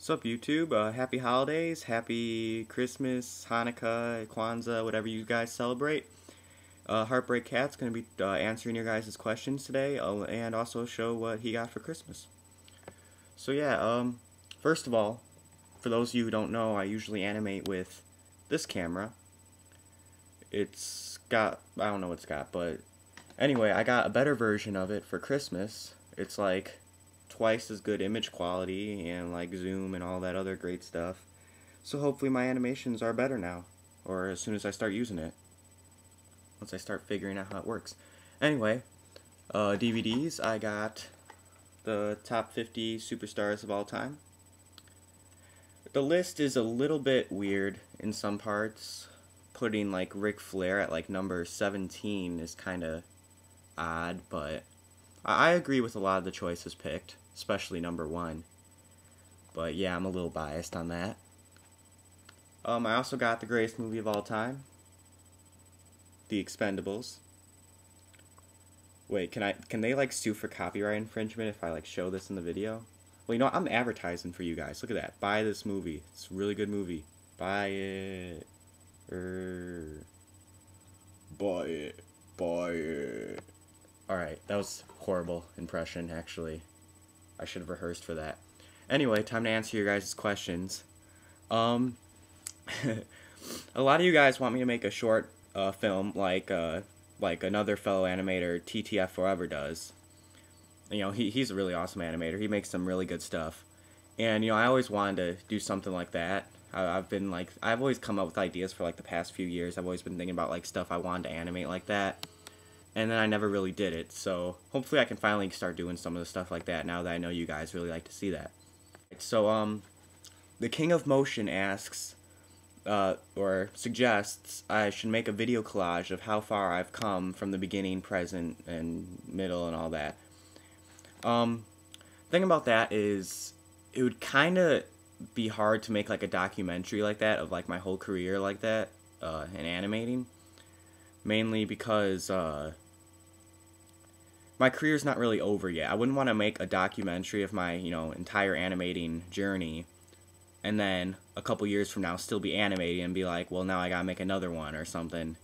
What's up, YouTube? Happy holidays, happy Christmas, Hanukkah, Kwanzaa, whatever you guys celebrate. Heartbreak Cat's going to be answering your guys' questions today, and also show what he got for Christmas. So yeah, first of all, for those of you who don't know, I usually animate with this camera. It's got, I don't know what it's got, but anyway, I got a better version of it for Christmas. It's like twice as good image quality and like zoom and all that other great stuff. So hopefully my animations are better now, or as soon as I start using it, once I start figuring out how it works. Anyway, DVDs, I got the top 50 superstars of all time. The list is a little bit weird in some parts. Putting like Ric Flair at like number 17 is kind of odd, but I agree with a lot of the choices picked, especially number 1. But yeah, I'm a little biased on that. I also got the greatest movie of all time, The Expendables. Wait, can they like sue for copyright infringement if I like show this in the video? Well, you know what? I'm advertising for you guys. Look at that. Buy this movie. It's a really good movie. Buy it. Buy it. Buy it. Alright, that was a horrible impression, actually. I should have rehearsed for that. Anyway, time to answer your guys' questions. A lot of you guys want me to make a short film like another fellow animator, TTF Forever, does. You know, he's a really awesome animator. He makes some really good stuff. And, you know, I always wanted to do something like that. I've always come up with ideas for like the past few years. I've always been thinking about like stuff I wanted to animate like that. And then I never really did it, so hopefully I can finally start doing some of the stuff like that now that I know you guys really like to see that. So, the King of Motion asks, or suggests I should make a video collage of how far I've come from the beginning, present, and middle, and all that. Thing about that is, it would kind of be hard to make like a documentary like that of like my whole career like that, in animating. Mainly because, my career's not really over yet. I wouldn't want to make a documentary of my, you know, entire animating journey, and then a couple years from now still be animating and be like, well, now I gotta make another one or something.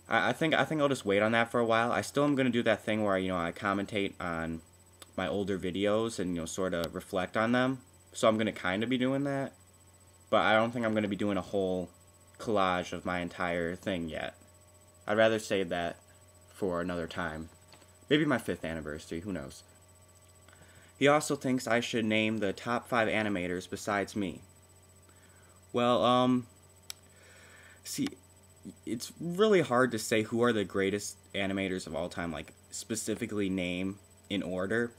I think I'll just wait on that for a while. I still am gonna do that thing where, you know, I commentate on my older videos and, you know, sort of reflect on them. So I'm gonna kind of be doing that, but I don't think I'm gonna be doing a whole collage of my entire thing yet. I'd rather save that for another time. Maybe my 5th anniversary, who knows. He also thinks I should name the top 5 animators besides me. Well, see, it's really hard to say who are the greatest animators of all time, like, specifically name in order.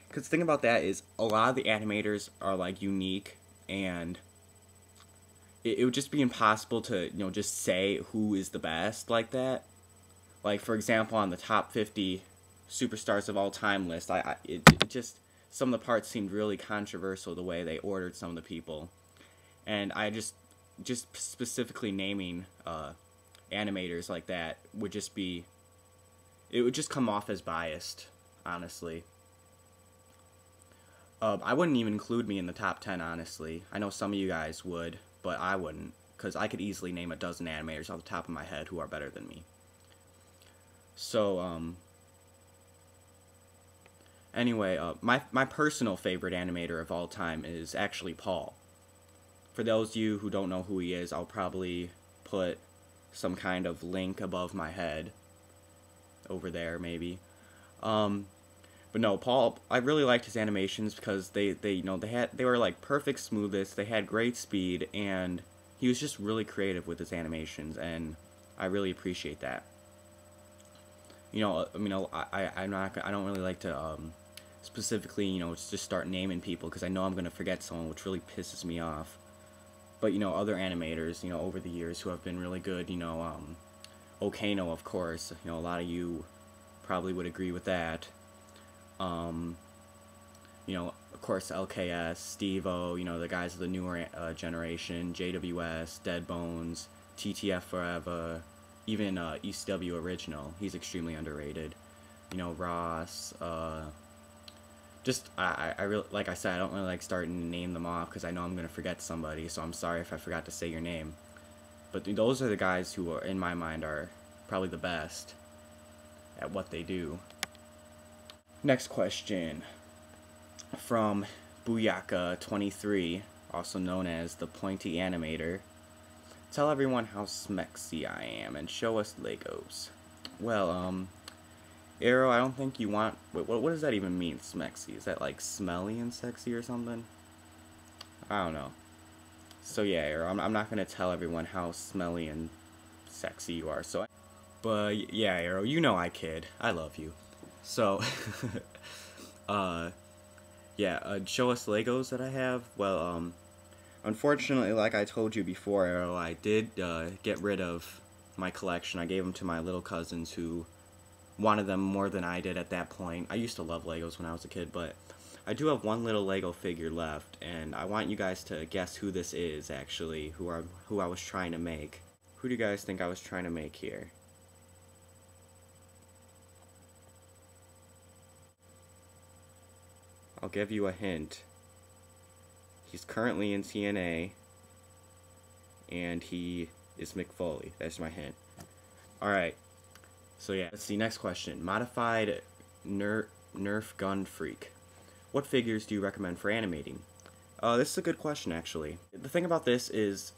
Because the thing about that is, a lot of the animators are, like, unique, and it would just be impossible to, you know, just say who is the best like that. Like, for example, on the top 50 superstars of all time list, it just, some of the parts seemed really controversial the way they ordered some of the people, and I just specifically naming animators like that would just be, it would just come off as biased, honestly. I wouldn't even include me in the top 10, honestly. I know some of you guys would, but I wouldn't, because I could easily name a dozen animators off the top of my head who are better than me. So, anyway, my personal favorite animator of all time is actually Paul. For those of you who don't know who he is, I'll probably put some kind of link above my head. Over there, maybe. But no, Paul, I really liked his animations because they were like perfect smoothness, they had great speed, and he was just really creative with his animations, and I really appreciate that. You know, I mean, I don't really like to specifically, you know, just start naming people because I know I'm gonna forget someone, which really pisses me off. But you know, other animators, you know, over the years who have been really good, you know, Okano, of course. You know, a lot of you probably would agree with that. You know, of course, LKS, Steve-O, you know, the guys of the newer generation, JWS, Dead Bones, TTF Forever, even ECW Original. He's extremely underrated. You know, Ross, just, I really, like I said, I don't really like starting to name them off because I know I'm going to forget somebody, so I'm sorry if I forgot to say your name. But those are the guys who are, in my mind, are probably the best at what they do. Next question from Booyaka23, also known as the Pointy Animator. Tell everyone how smexy I am and show us Legos. Well, Arrow, I don't think you want... Wait, what does that even mean, smexy? Is that like smelly and sexy or something? I don't know. So yeah, Arrow, I'm not going to tell everyone how smelly and sexy you are. So, but yeah, Arrow, you know I kid. I love you. So, yeah, show us Legos that I have. Well, unfortunately, like I told you before, Arrow, I did get rid of my collection. I gave them to my little cousins who wanted them more than I did at that point. I used to love Legos when I was a kid, but I do have one little Lego figure left, and I want you guys to guess who this is, actually, who I was trying to make. Who do you guys think I was trying to make here? I'll give you a hint. He's currently in TNA, and he is Mick Foley. That's my hint. Alright, so yeah, let's see, next question. Modified Nerf Gun Freak. What figures do you recommend for animating? This is a good question, actually. The thing about this is,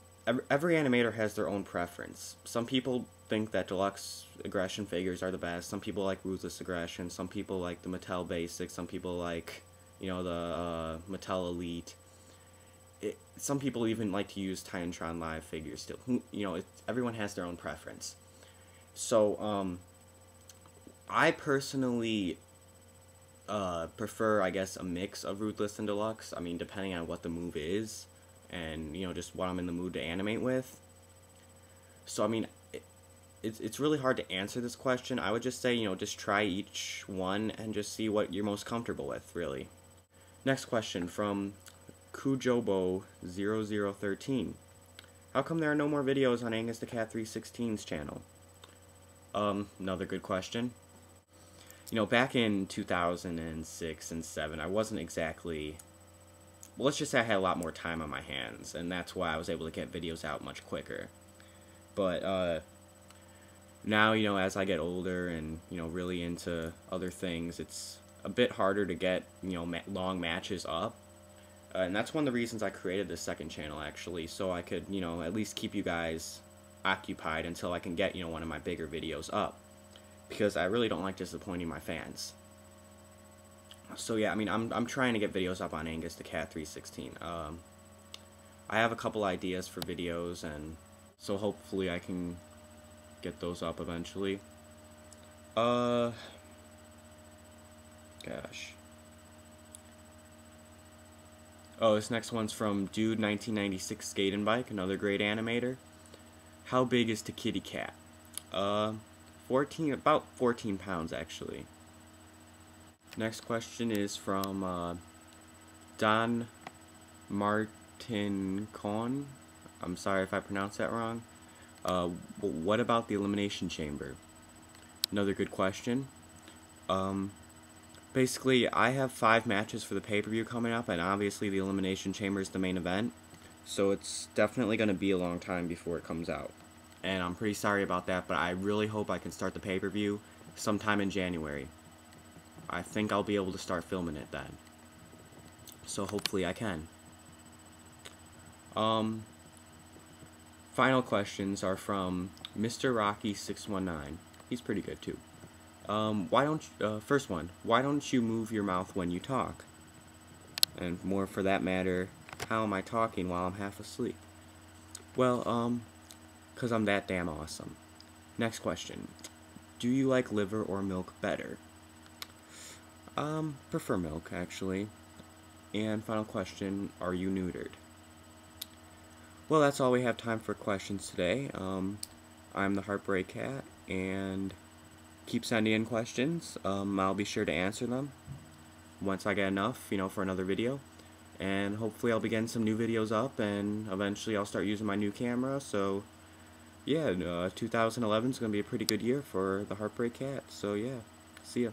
every animator has their own preference. Some people think that deluxe aggression figures are the best. Some people like Ruthless Aggression. Some people like the Mattel Basics. Some people like, you know, the Mattel Elite. Some people even like to use Titantron Live figures still. You know, everyone has their own preference. So, I personally prefer, I guess, a mix of Ruthless and Deluxe. I mean, depending on what the move is, and, you know, just what I'm in the mood to animate with. So, I mean, it's really hard to answer this question. I would just say, you know, just try each one and just see what you're most comfortable with, really. Next question from Kujobo0013. How come there are no more videos on Angus the Cat 316's channel? Another good question. You know, back in 2006 and 7, I wasn't exactly... Well, let's just say I had a lot more time on my hands, and that's why I was able to get videos out much quicker. But, now, you know, as I get older and, you know, really into other things, it's a bit harder to get, you know, long matches up. And that's one of the reasons I created this second channel, actually, so I could, you know, at least keep you guys occupied until I can get, you know, one of my bigger videos up. Because I really don't like disappointing my fans. So yeah, I mean, I'm trying to get videos up on Angus the Cat 316. I have a couple ideas for videos, and so hopefully I can get those up eventually. Gosh. Oh, this next one's from Dude 1996 Skate and Bike, another great animator. How big is the kitty cat? About 14 pounds, actually. Next question is from Don Martin Cohn. I'm sorry if I pronounced that wrong. What about the Elimination Chamber? Another good question. Basically, I have 5 matches for the pay-per-view coming up, and obviously the Elimination Chamber is the main event. So it's definitely going to be a long time before it comes out. And I'm pretty sorry about that, but I really hope I can start the pay-per-view sometime in January. I think I'll be able to start filming it then. So hopefully I can. Final questions are from Mr. Rocky 619. He's pretty good too. First one, why don't you move your mouth when you talk? And more for that matter, how am I talking while I'm half asleep? Well, 'cause I'm that damn awesome. Next question, do you like liver or milk better? Prefer milk, actually. And final question, are you neutered? Well, that's all we have time for questions today. I'm the Heartbreak Cat, and keep sending in questions. I'll be sure to answer them once I get enough, you know, for another video. And hopefully I'll be getting some new videos up, and eventually I'll start using my new camera. So, yeah, 2011 is going to be a pretty good year for the Heartbreak Cat. So, yeah, see ya.